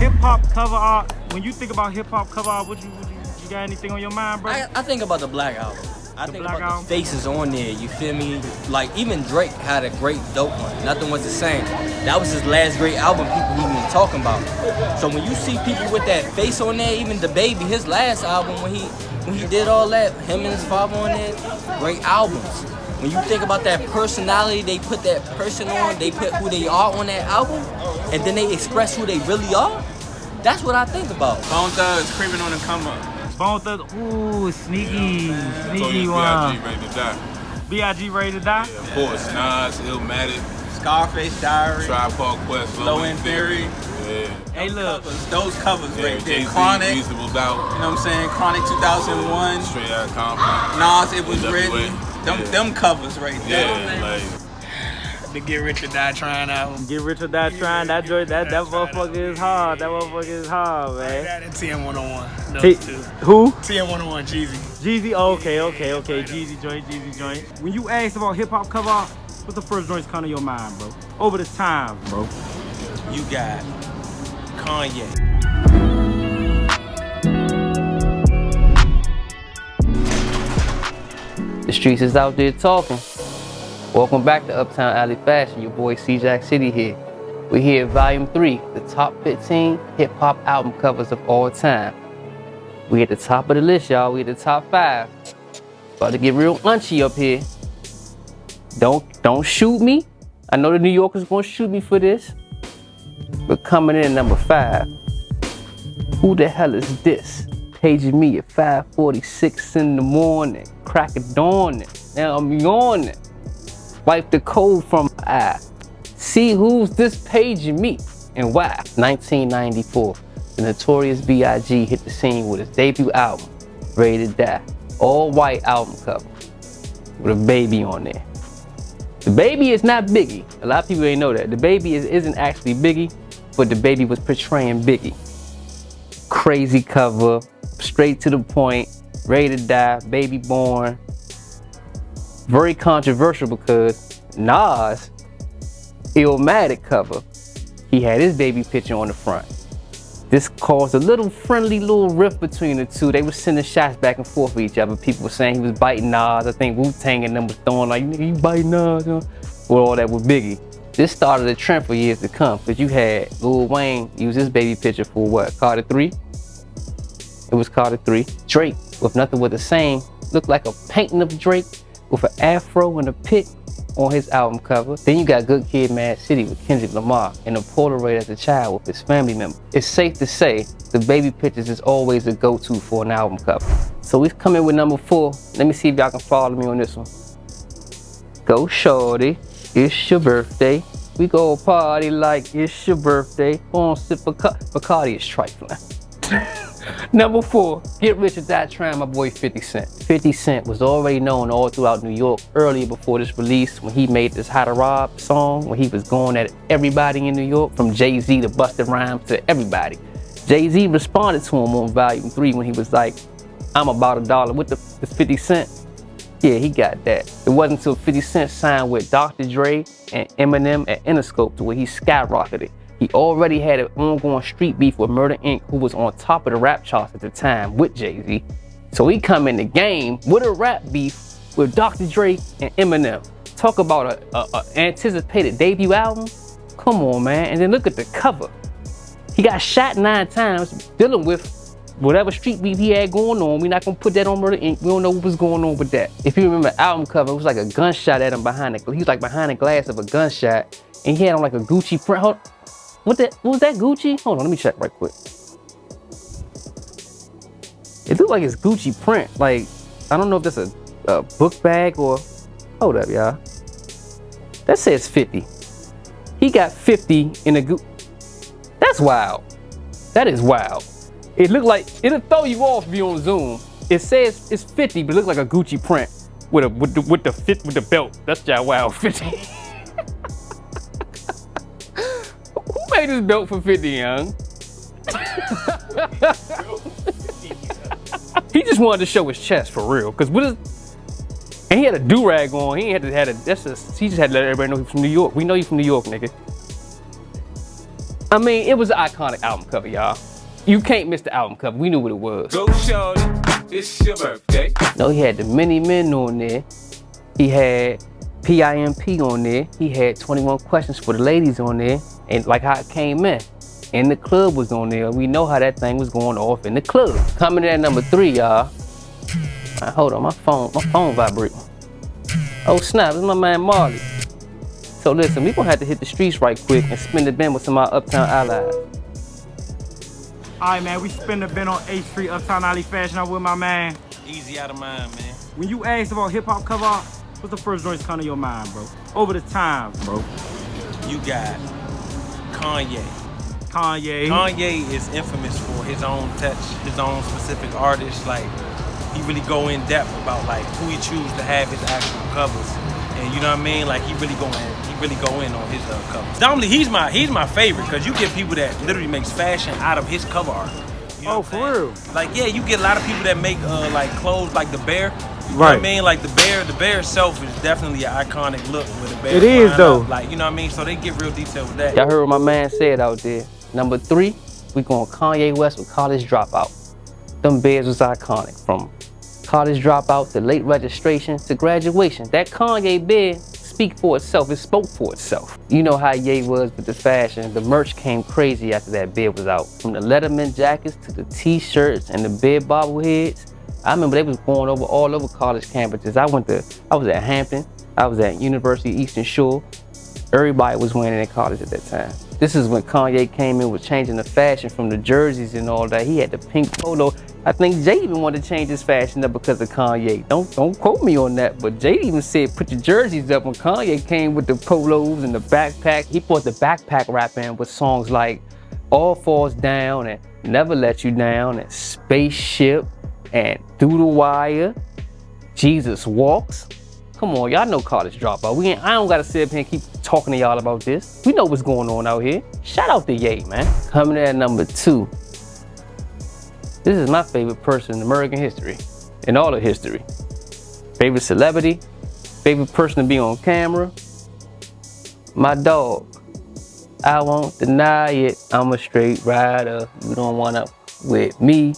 Hip hop cover art. When you think about hip hop cover art, you got anything on your mind, bro? I think about the Black Album. I think about the faces on there, you feel me? Like, even Drake had a great dope one. Nothing Was the Same. That was his last great album people even talking about. So when you see people with that face on there, even the Baby, his last album, when he did all that, him and his father on there, great albums. When you think about that personality, they put that person on, they put who they are on that album, and then they express who they really are. That's what I think about. Bone Thugs creeping on the come up. Bone Thugs, ooh, sneaky one. B.I.G. Ready to Die. B.I.G. Ready to Die? Yeah, of course, Nas, Illmatic, Scarface Diary, Tribe Called Quest, Low End Theory. Yeah. Hey, look. Those covers Yeah, right there. Jay-Z, Chronic, you know Reasonable Doubt. what I'm saying? Chronic 2001. Straight Outta Compton. Nas, It Was NWA. Ready. Them covers right there. Yeah, like. The Get Rich or Die Trying album. Get Rich or Die Trying. That motherfucker is hard. That motherfucker is hard, man. That and TM101. Hey, who? TM101, Jeezy. Jeezy. Okay. Jeezy joint. When you ask about hip hop cover art, what's the first joints come to your mind, bro? Over the time, bro. You got Kanye. The streets is out there talking. Welcome back to Uptown Alley Fashion. Your boy CJackCity here. We're here at Volume 3, the top 15 hip-hop album covers of all time. We at the top of the list, y'all. We at the top 5. About to get real unchy up here. Don't shoot me. I know the New Yorkers gonna shoot me for this. But coming in at number 5. Who the hell is this? Paging me at 5:46 in the morning. Crack of dawn. Now I'm yawning. Wipe the cold from my eye. See who's this paging me and why. 1994, the notorious B.I.G. hit the scene with his debut album, Ready to Die. All white album cover with a baby on there. The baby is not Biggie. A lot of people ain't know that. The baby isn't actually Biggie, but the baby was portraying Biggie. Crazy cover, straight to the point, Ready to Die, baby born. Very controversial because Nas, Illmatic cover, he had his baby picture on the front. This caused a friendly little rift between the two. They were sending shots back and forth with each other. People were saying he was biting Nas. I think Wu-Tang and them was throwing like, nigga, you biting Nas, huh? With all that with Biggie. This started a trend for years to come because you had Lil Wayne use his baby picture for what, Carter 3? It was Carter 3. Drake, with Nothing Was the Same, looked like a painting of Drake with an afro and a pit on his album cover. Then you got Good Kid, Mad City with Kendrick Lamar and a Polaroid as a child with his family member. It's safe to say the baby pictures is always a go-to for an album cover. So we've come in with number 4. Let me see if y'all can follow me on this one. Go shorty, it's your birthday. We go party like it's your birthday. Go on, sip Bacardi is trifling. Number 4, Get Rich or Die Trying, my boy 50 Cent. 50 Cent was already known all throughout New York earlier before this release when he made this How to Rob song, when he was going at everybody in New York, from Jay-Z to Busta Rhymes to everybody. Jay-Z responded to him on Volume 3 when he was like, I'm about $1 with this 50 Cent. Yeah, he got that. It wasn't until 50 Cent signed with Dr. Dre and Eminem at Interscope to where he skyrocketed. He already had an ongoing street beef with Murder Inc., who was on top of the rap charts at the time with Jay-Z. So he come in the game with a rap beef with Dr. Dre and Eminem. Talk about a anticipated debut album. Come on, man. And then look at the cover. He got shot 9 times dealing with whatever street beef he had going on. We're not gonna put that on Murder Inc. We don't know what was going on with that. If you remember the album cover, it was like a gunshot at him behind it. He was like behind the glass of a gunshot, and he had on like a Gucci print. What was that Gucci? Hold on, let me check right quick. It looked like it's Gucci print. Like, I don't know if that's a book bag or, hold up, y'all. That says 50. He got 50 in a Gucci. That's wild. That is wild. It looked like, it'll throw you off if you're on Zoom. It says it's 50, but it looks like a Gucci print with the belt. That's just wild, 50. Who made this belt for 50, young? He just wanted to show his chest for real, cause and he had a do-rag on. He had to he just had to let everybody know he's from New York. We know you from New York, nigga. I mean, it was an iconic album cover, y'all. You can't miss the album cover. We knew what it was. Go shorty, it's your birthday. No, he had the Many Men on there. He had PIMP on there. He had 21 Questions for the Ladies on there. And like how it came in. And the club was on there. We know how that thing was going off in the club. Coming in at number 3, y'all. Right, hold on, my phone vibrating. Oh snap, this is my man Marley. So listen, we gonna have to hit the streets right quick and spin the bin with some of our Uptown allies. Alright, man, we spin the bin on 8th Street, Uptown Alley Fashion. I'm with my man. Easy out of mind, man. When you ask about hip hop cover art, what's the first joints come to your mind, bro? Over the times, bro. You got Kanye. Kanye is infamous for his own touch, his own specific artist. Like, he really go in depth about like who he choose to have his actual covers, and you know what I mean. Like he really go in on his covers. Normally he's my favorite because you get people that literally makes fashion out of his cover art. You know Oh, for real? Like yeah, you get a lot of people that make like clothes like the bear. You know Right. what I mean? Like the bear itself is definitely an iconic look with the bear. It is, flying though. up. Like you know what I mean. So they get real detailed with that. Y'all heard what my man said out there. Number 3, we going Kanye West with College Dropout. Them bears was iconic. From College Dropout to Late Registration to Graduation. That Kanye bear speak for itself. It spoke for itself. You know how Ye was with the fashion. The merch came crazy after that bear was out. From the Letterman jackets to the t-shirts and the bear bobbleheads. I remember they was going over all over college campuses. I was at Hampton. I was at University of Eastern Shore. Everybody was wearing it in college at that time. This is when Kanye came in with changing the fashion from the jerseys and all that. He had the pink polo. I think Jay even wanted to change his fashion up because of Kanye. Don't quote me on that, but Jay even said put your jerseys up when Kanye came with the polos and the backpack. He brought the backpack rap in with songs like All Falls Down and Never Let You Down and Spaceship and Through the Wire, Jesus Walks. Come on, y'all know College Dropout. I don't gotta sit up here and keep talking to y'all about this. We know what's going on out here. Shout out to Ye, man. Coming in at number 2. This is my favorite person in American history, in all of history. Favorite celebrity, favorite person to be on camera. My dog. I won't deny it. I'm a straight rider. You don't wanna with me.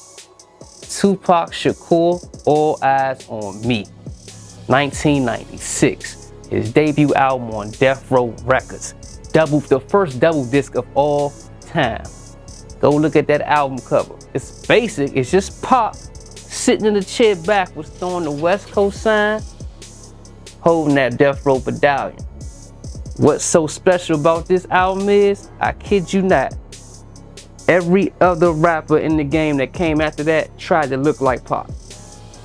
Tupac Shakur, All Eyes on Me. 1996, his debut album on Death Row Records. The first double disc of all time. Go look at that album cover. It's basic, it's just Pop sitting in the chair backwards, throwing the West Coast sign, holding that Death Row medallion. What's so special about this album is, I kid you not, every other rapper in the game that came after that tried to look like Pop.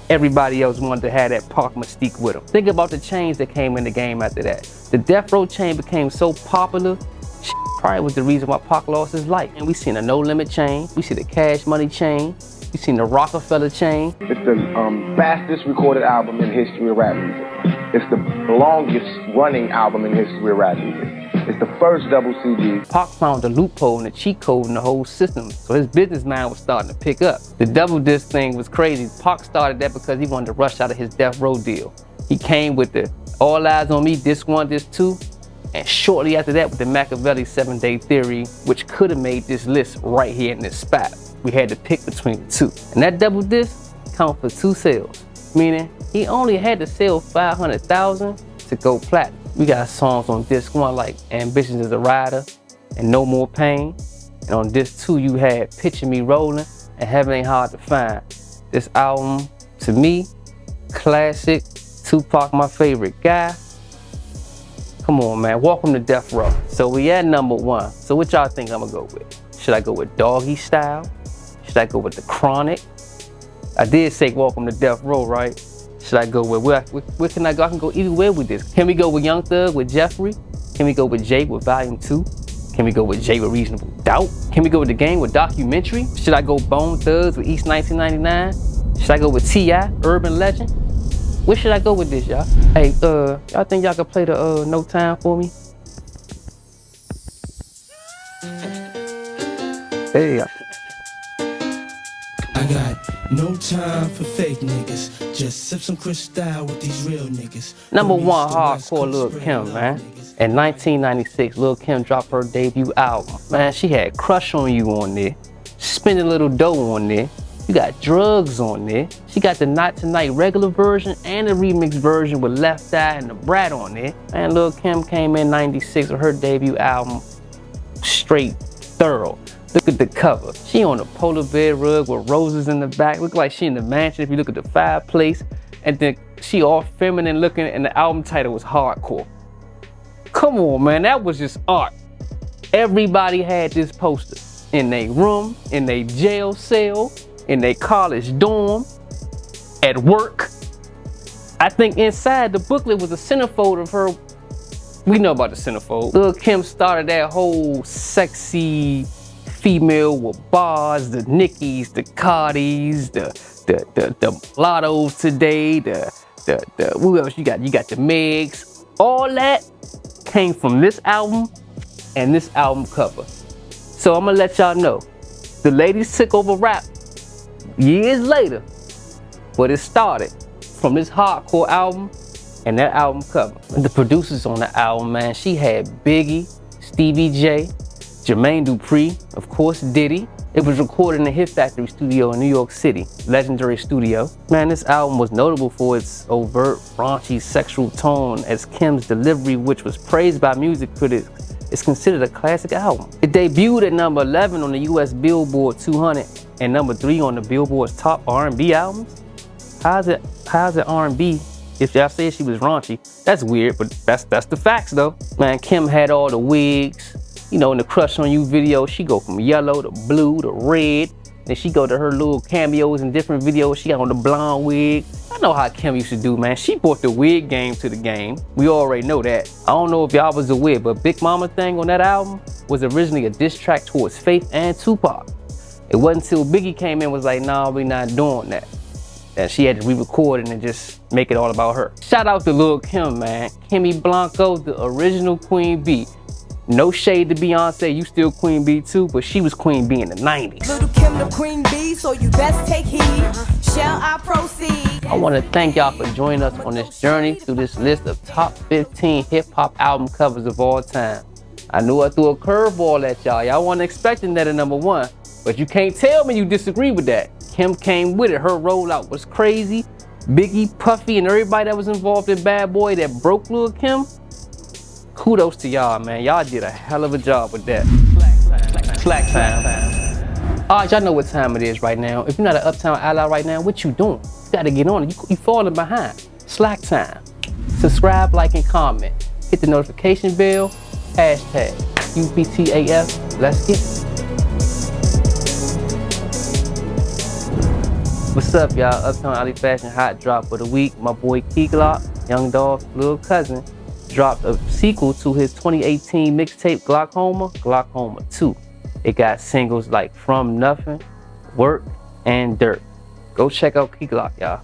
Everybody else wanted to have that Pac mystique with them. Think about the chains that came in the game after that. The Death Row chain became so popular, probably was the reason why Pac lost his life. And we seen a No Limit chain, we see the Cash Money chain, we seen the Rockefeller chain. It's the fastest recorded album in history of rap music. It's the longest running album in history of rap music. It's the first double CD. Pac found the loophole and the cheat code in the whole system, so his business mind was starting to pick up. The double disc thing was crazy. Pac started that because he wanted to rush out of his Death Row deal. He came with the All Eyes on Me, disc 1, disc 2, and shortly after that with the Machiavelli 7-Day Theory, which could have made this list right here in this spot. We had to pick between the two. And that double disc counted for 2 sales, meaning he only had to sell 500,000 to go platinum. We got songs on disc 1 like Ambitions as a Rider and No More Pain. And on disc 2 you had Picture Me Rolling and Heaven Ain't Hard to Find. This album, to me, classic. Tupac, my favorite guy. Come on, man, welcome to Death Row. So we at number 1. So what y'all think I'm gonna go with? Should I go with Doggy Style? Should I go with The Chronic? I did say welcome to Death Row, right? Should I go with, where can I go? I can go anywhere with this. Can we go with Young Thug with Jeffrey? Can we go with Jay with Volume 2? Can we go with Jay with Reasonable Doubt? Can we go with The Game with Documentary? Should I go Bone Thugs with East 1999? Should I go with T.I., Urban Legend? Where should I go with this, y'all? Hey, y'all think y'all could play the No Time for me? Hey, I got no time for fake niggas. Just sip some Cristal with these real niggas. Number 1 hardcore Lil Kim, man. In 1996, Lil Kim dropped her debut album. Man, she had Crush on You on there, Spend a Little Dough on there, you got Drugs on there, she got the Not Tonight regular version and the remix version with Left Eye and the Brat on there. And Lil Kim came in 96 with her debut album, straight thorough. Look at the cover. She on a polar bear rug with roses in the back. Look like she in the mansion if you look at the fireplace. And then she all feminine looking and the album title was Hardcore. Come on, man, that was just art. Everybody had this poster in their room, in their jail cell, in their college dorm, at work. I think inside the booklet was a centerfold of her. We know about the centerfold. Lil Kim started that whole sexy female with bars, the Nickies, the Cardis, the Lottos today, who else you got? You got the Megs. All that came from this album and this album cover. So I'm gonna let y'all know, the ladies took over rap years later, but it started from this hardcore album and that album cover. The producers on the album, man, she had Biggie, Stevie J, Jermaine Dupri, of course Diddy. It was recorded in the Hit Factory studio in New York City, legendary studio. Man, this album was notable for its overt, raunchy, sexual tone, as Kim's delivery, which was praised by music critics, is considered a classic album. It debuted at number 11 on the US Billboard 200 and number 3 on the Billboard's top R&B albums. How's it R&B if y'all say she was raunchy? That's weird, but that's the facts though. Man, Kim had all the wigs. You know, in the Crush on You video, she go from yellow to blue to red. Then she go to her little cameos in different videos. She got on the blonde wig. I know how Kim used to do, man. She brought the wig game to the game. We already know that. I don't know if y'all was aware, but Big Mama Thing on that album was originally a diss track towards Faith and Tupac. It wasn't until Biggie came in and was like, nah, we not doing that. And she had to re-record it and just make it all about her. Shout out to Lil Kim, man. Kimmy Blanco, the original Queen Bee. No shade to Beyonce, you still Queen Bee too, but she was Queen Bee in the 90s. Little Kim the Queen Bee, so you best take heed. Shall I proceed? I want to thank y'all for joining us on this journey through this list of top 15 hip-hop album covers of all time. I knew I threw a curveball at y'all. Y'all wasn't expecting that at number 1, but you can't tell me you disagree with that. Kim came with it. Her rollout was crazy. Biggie, Puffy, and everybody that was involved in Bad Boy that broke Lil Kim. Kudos to y'all, man. Y'all did a hell of a job with that. Slack time. All right, y'all know what time it is right now. If you're not an Uptown ally right now, what you doing? You gotta get on it. You falling behind. Slack time. Subscribe, like, and comment. Hit the notification bell. Hashtag UPTAF. Let's get it. What's up, y'all? Uptown Alley Fashion Hot Drop of the Week. My boy Key Glock, Young Dolph's little cousin, dropped a sequel to his 2018 mixtape Glaucoma 2. It got singles like From Nothing, Work, and Dirt. Go check out Key Glock, y'all.